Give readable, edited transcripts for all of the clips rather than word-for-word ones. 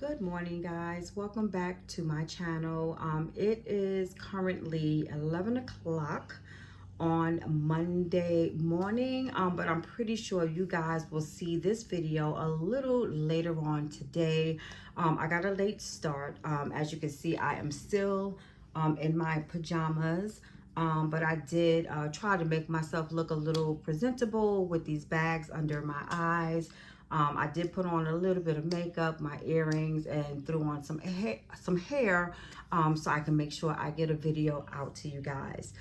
Good morning, guys. Welcome back to my channel. It is currently 11 o'clock on Monday morning, but I'm pretty sure you guys will see this video a little later on today. I got a late start. As you can see, I am still in my pajamas. But I did try to make myself look a little presentable with these bags under my eyes. I did put on a little bit of makeup, my earrings, and threw on some hair so I can make sure I get a video out to you guys.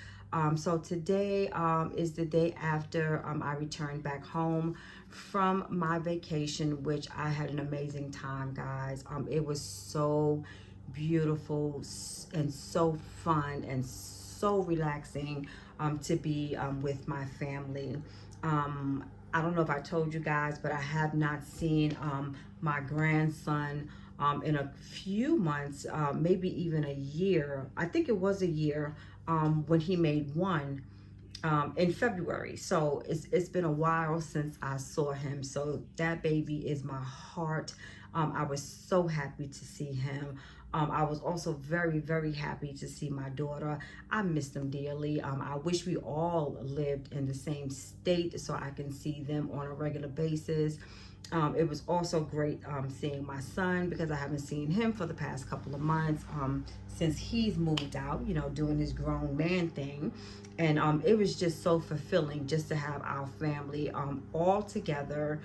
So today is the day after I returned back home from my vacation, which I had an amazing time, guys. It was so beautiful and so fun and so relaxing to be with my family. I don't know if I told you guys, but I have not seen my grandson in a few months, maybe even a year. I think it was a year when he made one in February. So it's been a while since I saw him. So that baby is my heart. I was so happy to see him. I was also very, very happy to see my daughter. I miss them dearly. I wish we all lived in the same state so I can see them on a regular basis. It was also great seeing my son because I haven't seen him for the past couple of months since he's moved out, you know, doing his grown man thing. And it was just so fulfilling just to have our family all together,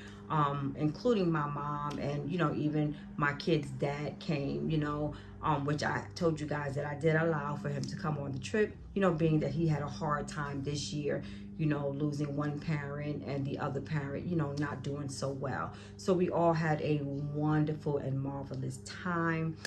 including my mom and, you know, even my kid's dad came, you know, which I told you guys that I did allow for him to come on the trip, you know, being that he had a hard time this year, you know, losing one parent and the other parent, you know, not doing so well. So we all had a wonderful and marvelous time.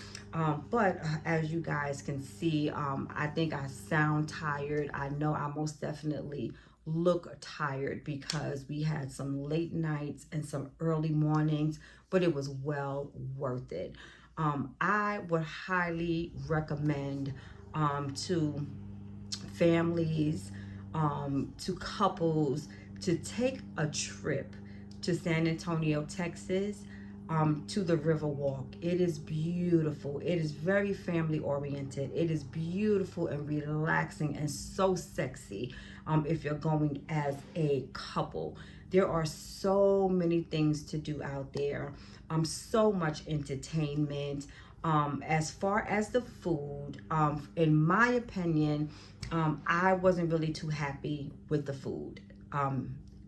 But as you guys can see, I think I sound tired. I know I most definitely look tired because we had some late nights and some early mornings, but it was well worth it. I would highly recommend to families, to couples, to take a trip to San Antonio, Texas, to the Riverwalk. It is beautiful. It is very family oriented. It is beautiful and relaxing and so sexy if you're going as a couple. There are so many things to do out there, so much entertainment. As far as the food, in my opinion, I wasn't really too happy with the food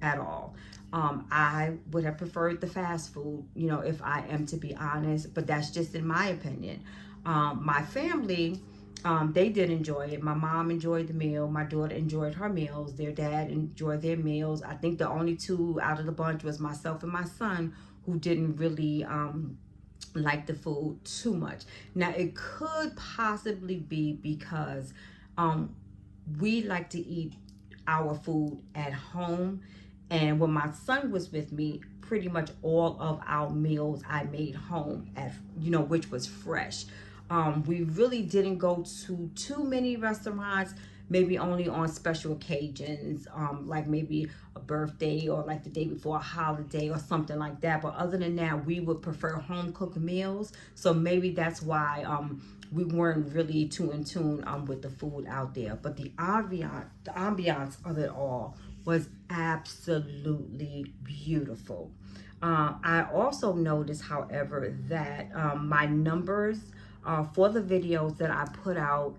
at all. I would have preferred the fast food, you know, if I am to be honest, but that's just in my opinion. My family, they did enjoy it. My mom enjoyed the meal. My daughter enjoyed her meals. Their dad enjoyed their meals. I think the only two out of the bunch was myself and my son who didn't really like the food too much. Now, it could possibly be because we like to eat our food at home. And when my son was with me, pretty much all of our meals I made home at, you know, which was fresh. We really didn't go to too many restaurants, maybe only on special occasions, like maybe a birthday or like the day before a holiday or something like that. But other than that, we would prefer home cooked meals. So maybe that's why we weren't really too in tune with the food out there. But the ambiance of it all was absolutely beautiful. I also noticed, however, that my numbers for the videos that I put out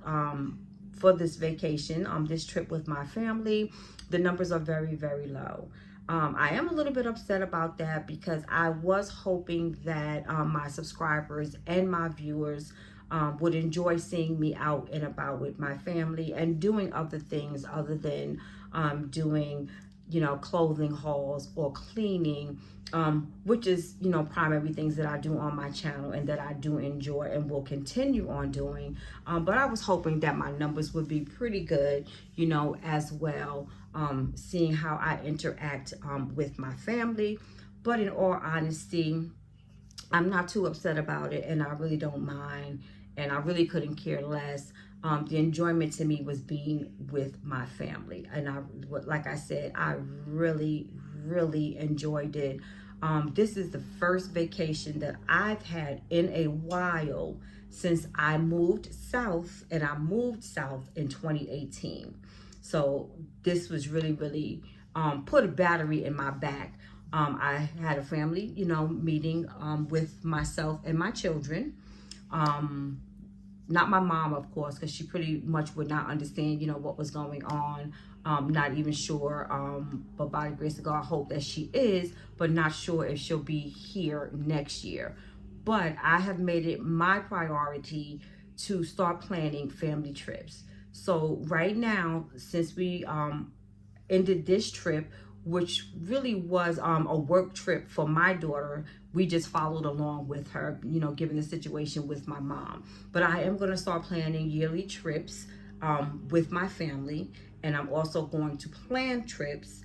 for this vacation, this trip with my family, the numbers are very, very low. I am a little bit upset about that because I was hoping that my subscribers and my viewers would enjoy seeing me out and about with my family and doing other things other than doing, you know, clothing hauls or cleaning, which is, you know, primary things that I do on my channel and that I do enjoy and will continue on doing. But I was hoping that my numbers would be pretty good, you know, as well, seeing how I interact with my family. But in all honesty, I'm not too upset about it, and I really don't mind, and I really couldn't care less. The enjoyment to me was being with my family, and like I said, I really, really enjoyed it. This is the first vacation that I've had in a while since I moved south, and I moved south in 2018. So this was really put a battery in my back. I had a family, meeting with myself and my children. Not my mom, of course, because she pretty much would not understand, what was going on. Not even sure, but by the grace of God, I hope that she is, but not sure if she'll be here next year. But I have made it my priority to start planning family trips. So right now, since we ended this trip, which really was a work trip for my daughter, we just followed along with her, given the situation with my mom. But I am going to start planning yearly trips with my family, and I'm also going to plan trips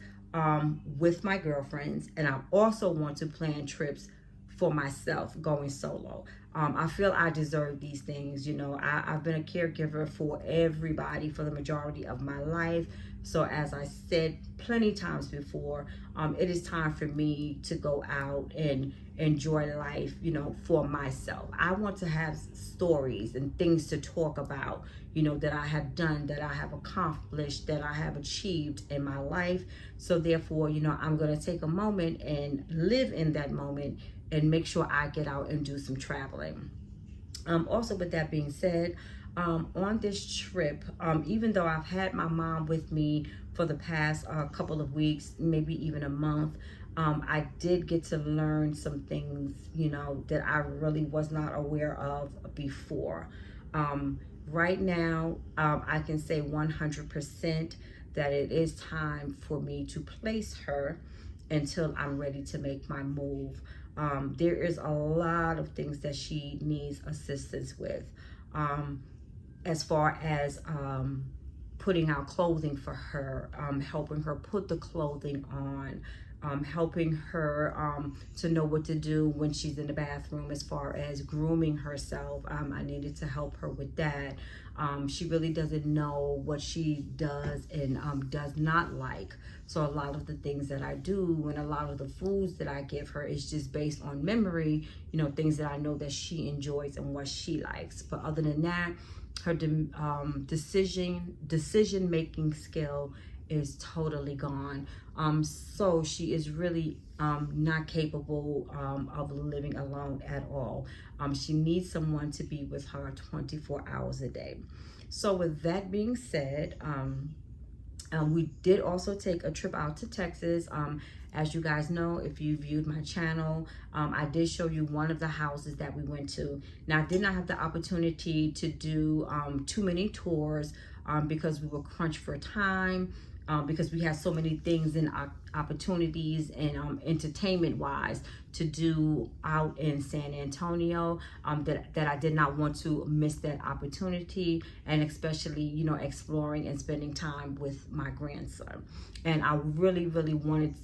with my girlfriends, and I also want to plan trips for myself going solo. I feel I deserve these things. I've been a caregiver for everybody for the majority of my life. So as I said plenty times before, it is time for me to go out and enjoy life, for myself. I want to have stories and things to talk about, that I have done, that I have accomplished, that I have achieved in my life. So therefore, I'm going to take a moment and live in that moment and make sure I get out and do some traveling. Also, with that being said, on this trip, even though I've had my mom with me for the past couple of weeks, maybe even a month, I did get to learn some things, that I really was not aware of before. Right now, I can say 100% that it is time for me to place her until I'm ready to make my move. There is a lot of things that she needs assistance with. As far as putting out clothing for her, helping her put the clothing on, helping her to know what to do when she's in the bathroom, as far as grooming herself. I needed to help her with that. She really doesn't know what she does and does not like. So a lot of the things that I do and a lot of the foods that I give her is just based on memory, things that I know that she enjoys and what she likes. But other than that, her decision making skill is totally gone. So she is really not capable of living alone at all. She needs someone to be with her 24 hours a day. So with that being said, we did also take a trip out to Texas. As you guys know, if you viewed my channel, I did show you one of the houses that we went to. Now, I did not have the opportunity to do too many tours because we were crunched for time, because we had so many things and opportunities and entertainment-wise to do out in San Antonio, that I did not want to miss that opportunity, and especially, exploring and spending time with my grandson. And I really wanted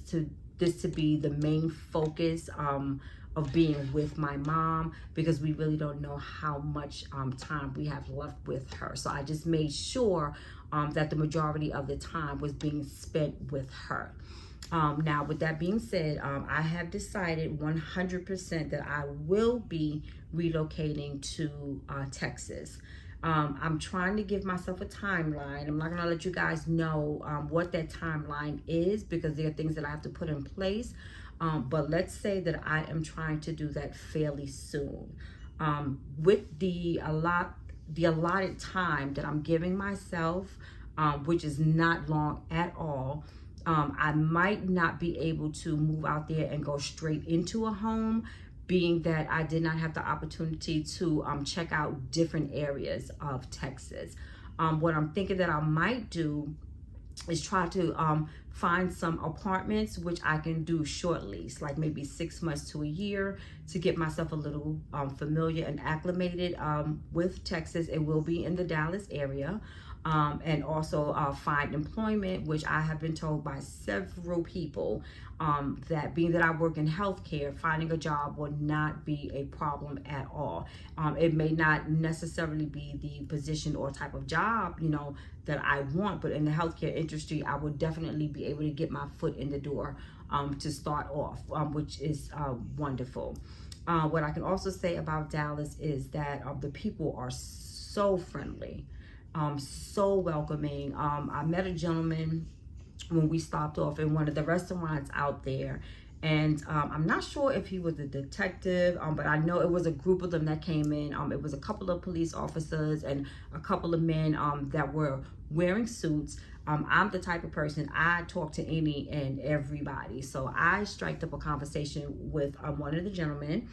this to be the main focus of being with my mom, because we really don't know how much time we have left with her. So I just made sure that the majority of the time was being spent with her. Now, with that being said, I have decided 100% that I will be relocating to Texas. I'm trying to give myself a timeline. I'm not going to let you guys know what that timeline is, because there are things that I have to put in place. But let's say that I am trying to do that fairly soon. With the allotted time that I'm giving myself, which is not long at all, I might not be able to move out there and go straight into a home, being that I did not have the opportunity to check out different areas of Texas. What I'm thinking that I might do is try to find some apartments, which I can do short lease, like maybe 6 months to a year, to get myself a little familiar and acclimated with Texas. It will be in the Dallas area. And also find employment, which I have been told by several people that, being that I work in healthcare, finding a job will not be a problem at all. It may not necessarily be the position or type of job, that I want, but in the healthcare industry, I would definitely be able to get my foot in the door to start off, which is wonderful. What I can also say about Dallas is that the people are so friendly, so welcoming. I met a gentleman when we stopped off in one of the restaurants out there, and I'm not sure if he was a detective, but I know it was a group of them that came in. It was a couple of police officers and a couple of men that were wearing suits. I'm the type of person, I talk to any and everybody. So I striked up a conversation with one of the gentlemen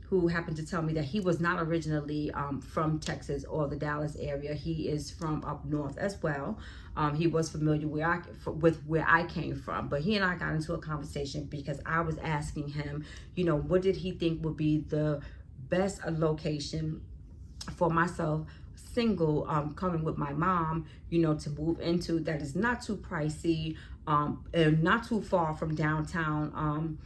who happened to tell me that he was not originally from Texas or the Dallas area. He is from up north as well. He was familiar with where I came from, but he and I got into a conversation because I was asking him, you know, what did he think would be the best location for myself, single, coming with my mom, you know, to move into, that is not too pricey, and not too far from downtown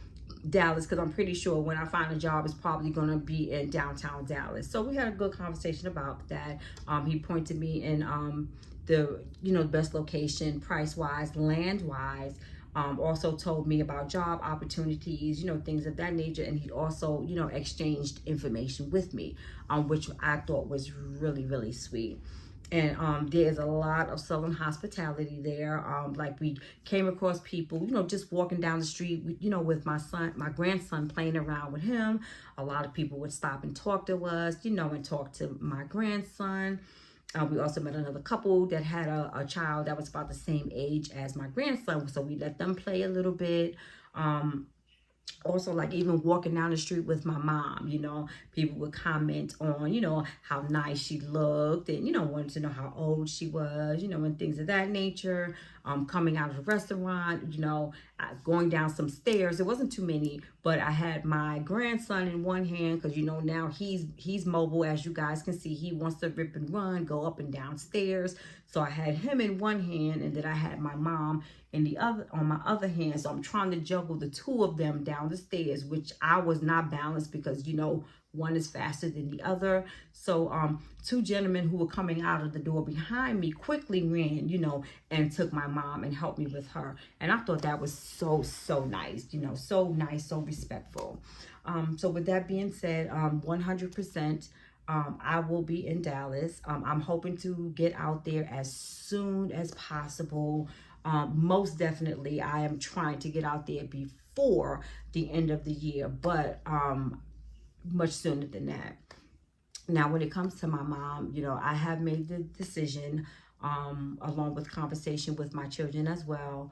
Dallas, because I'm pretty sure when I find a job, it's probably going to be in downtown Dallas. So we had a good conversation about that. He pointed me in the, you know, best location, price wise, land wise. Also told me about job opportunities, you know, things of that nature. And he also, you know, exchanged information with me, which I thought was really, really sweet. And there is a lot of Southern hospitality there. Like we came across people, you know, just walking down the street, you know, with my grandson playing around with him. A lot of people would stop and talk to us, you know, and talk to my grandson. We also met another couple that had a child that was about the same age as my grandson. So we let them play a little bit. Also, like even walking down the street with my mom, you know, people would comment on, you know, how nice she looked and, you know, wanted to know how old she was, you know, and things of that nature. Coming out of the restaurant, you know, going down some stairs. It wasn't too many, but I had my grandson in one hand because, you know, now he's mobile, as you guys can see. He wants to rip and run, go up and down stairs. So I had him in one hand, and then I had my mom in the other, on my other hand. So I'm trying to juggle the two of them down the stairs, which I was not balanced because, you know, one is faster than the other. So two gentlemen who were coming out of the door behind me quickly ran, you know, and took my mom and helped me with her. And I thought that was so nice, you know, so nice, so respectful. So with that being said, 100%, I will be in Dallas. I'm hoping to get out there as soon as possible. Most definitely, I am trying to get out there before the end of the year, but much sooner than that. Now, when it comes to my mom, you know, I have made the decision, along with conversation with my children as well.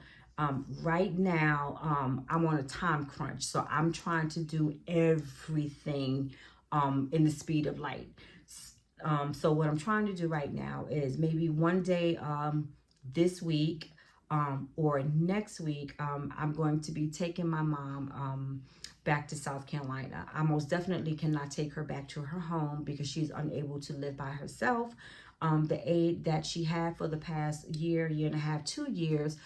Right now, I'm on a time crunch, so I'm trying to do everything in the speed of light. So what I'm trying to do right now is maybe one day this week or next week, I'm going to be taking my mom back to South Carolina. I most definitely cannot take her back to her home because she's unable to live by herself. The aid that she had for the past year and a half, 2 years,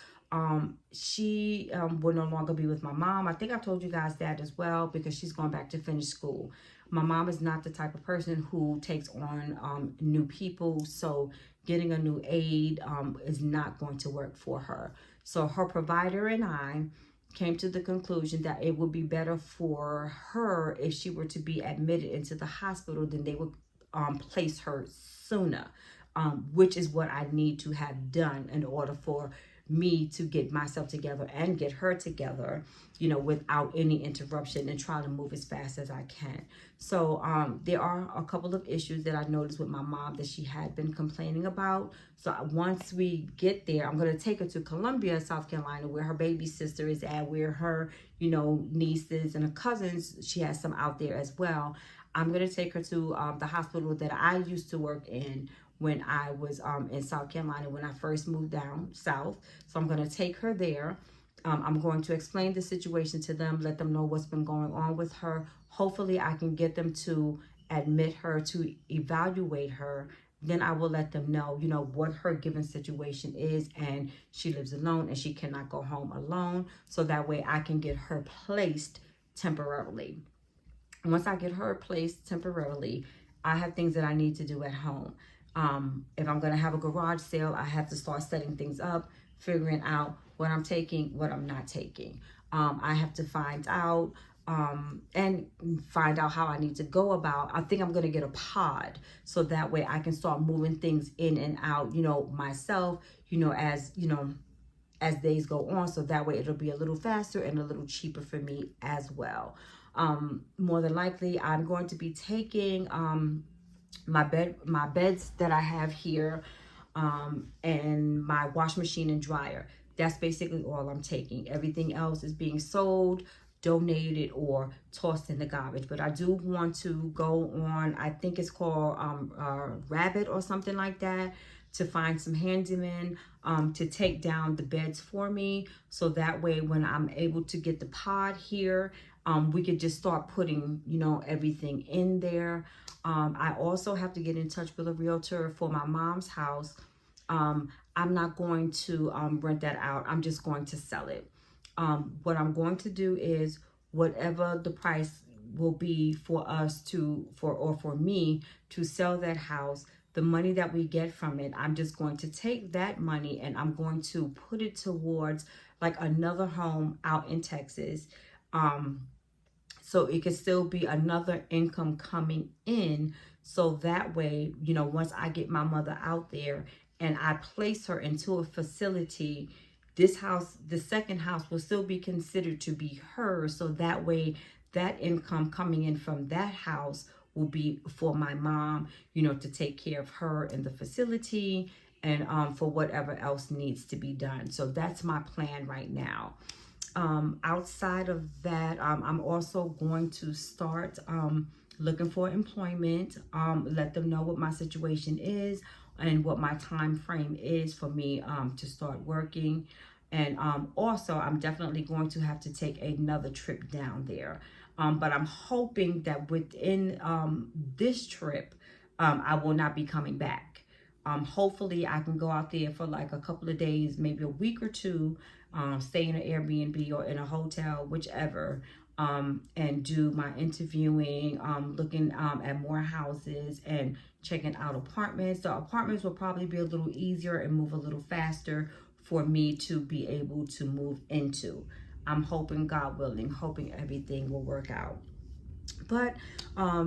she will no longer be with my mom. I think I told you guys that as well because she's going back to finish school. My mom is not the type of person who takes on new people, so getting a new aide is not going to work for her. So her provider and I came to the conclusion that it would be better for her if she were to be admitted into the hospital, then they would place her sooner, which is what I need to have done in order for me to get myself together and get her together, you know, without any interruption, and try to move as fast as I can. So there are a couple of issues that I noticed with my mom that she had been complaining about. So once we get there, I'm going to take her to Columbia, South Carolina, where her baby sister is at, where her, you know, nieces and her cousins, she has some out there as well. I'm going to take her to the hospital that I used to work in when I was in South Carolina when I first moved down south. So I'm going to take her there. I'm going to explain the situation to them, let them know what's been going on with her. Hopefully I can get them to admit her, to evaluate her. Then I will let them know, you know, what her given situation is, and she lives alone and she cannot go home alone. So that way I can get her placed temporarily. Once I get her placed temporarily, I have things that I need to do at home. If I'm going to have a garage sale, I have to start setting things up, figuring out what I'm taking, what I'm not taking. I have to find out and find out how I need to go about. I think I'm going to get a pod so that way I can start moving things in and out, myself, as days go on, so that way it'll be a little faster and a little cheaper for me as well. More than likely, I'm going to be taking my beds that I have here, and my wash machine and dryer. That's basically all I'm taking. Everything else is being sold, donated, or tossed in the garbage. But I do want to go on, I think it's called Rabbit or something like that, to find some handymen to take down the beds for me, so that way when I'm able to get the pod here, we could just start putting everything in there. I also have to get in touch with a realtor for my mom's house. I'm not going to rent that out. I'm just going to sell it. What I'm going to do is, whatever the price will be for me to sell that house, the money that we get from it, I'm just going to take that money and I'm going to put it towards like another home out in Texas. So it could still be another income coming in. So that way, once I get my mother out there and I place her into a facility, this house, the second house, will still be considered to be hers. So that way, that income coming in from that house will be for my mom, to take care of her in the facility and for whatever else needs to be done. So that's my plan right now. Outside of that, I'm also going to start looking for employment, let them know what my situation is and what my time frame is for me to start working. And also, I'm definitely going to have to take another trip down there. But I'm hoping that within this trip, I will not be coming back. Hopefully, I can go out there for like a couple of days, maybe a week or two, stay in an Airbnb or in a hotel, whichever, and do my interviewing, looking at more houses and checking out apartments. The apartments will probably be a little easier and move a little faster for me to be able to move into. I'm hoping, God willing, hoping everything will work out. But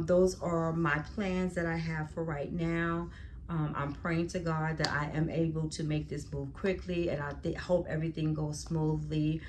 those are my plans that I have for right now. I'm praying to God that I am able to make this move quickly, and I hope everything goes smoothly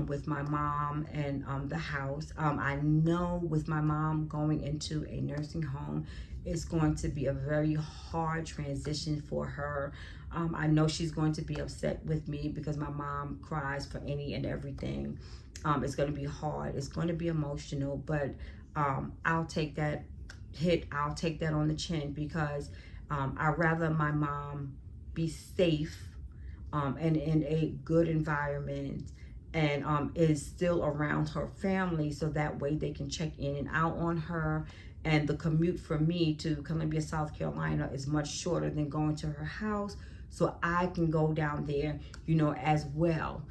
with my mom and the house. I know with my mom going into a nursing home, it's going to be a very hard transition for her. I know she's going to be upset with me because my mom cries for any and everything. It's going to be hard. It's going to be emotional, but I'll take that hit. I'll take that on the chin, because I'd rather my mom be safe and in a good environment, and is still around her family, so that way they can check in and out on her. And the commute for me to Columbia, South Carolina is much shorter than going to her house, so I can go down there, as well.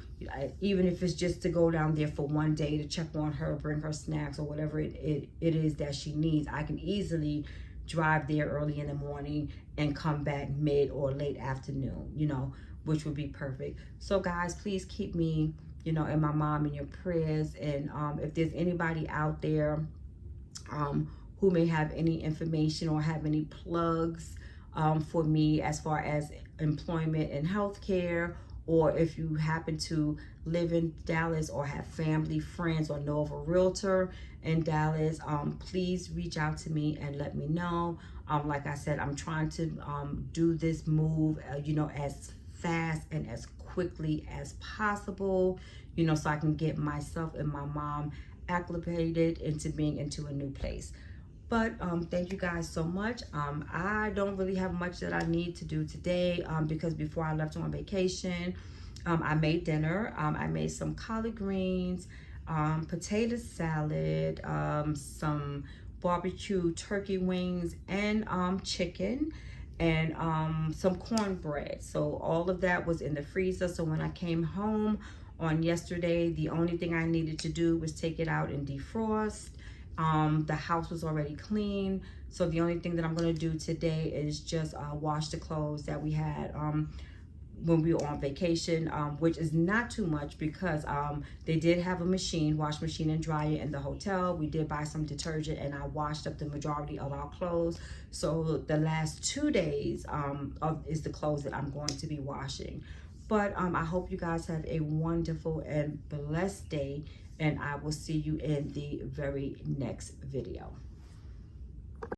Even if it's just to go down there for one day to check on her, bring her snacks or whatever it is that she needs. I can easily drive there early in the morning and come back mid or late afternoon, which would be perfect. So guys, please keep me, and my mom in your prayers. And if there's anybody out there who may have any information or have any plugs for me as far as employment and healthcare, or if you happen to live in Dallas or have family, friends, or know of a realtor in Dallas, please reach out to me and let me know. Like I said, I'm trying to do this move, as fast and as quickly as possible, so I can get myself and my mom acclimated into being into a new place. But thank you guys so much. I don't really have much that I need to do today because before I left on vacation, I made dinner. I made some collard greens, potato salad, some barbecue turkey wings, and chicken, and some cornbread. So all of that was in the freezer. So when I came home on yesterday, the only thing I needed to do was take it out and defrost. The house was already clean, so the only thing that I'm going to do today is just wash the clothes that we had when we were on vacation, which is not too much because they did have a machine, wash machine and dryer in the hotel. We did buy some detergent and I washed up the majority of our clothes. So the last 2 days is the clothes that I'm going to be washing. But I hope you guys have a wonderful and blessed day, and I will see you in the very next video.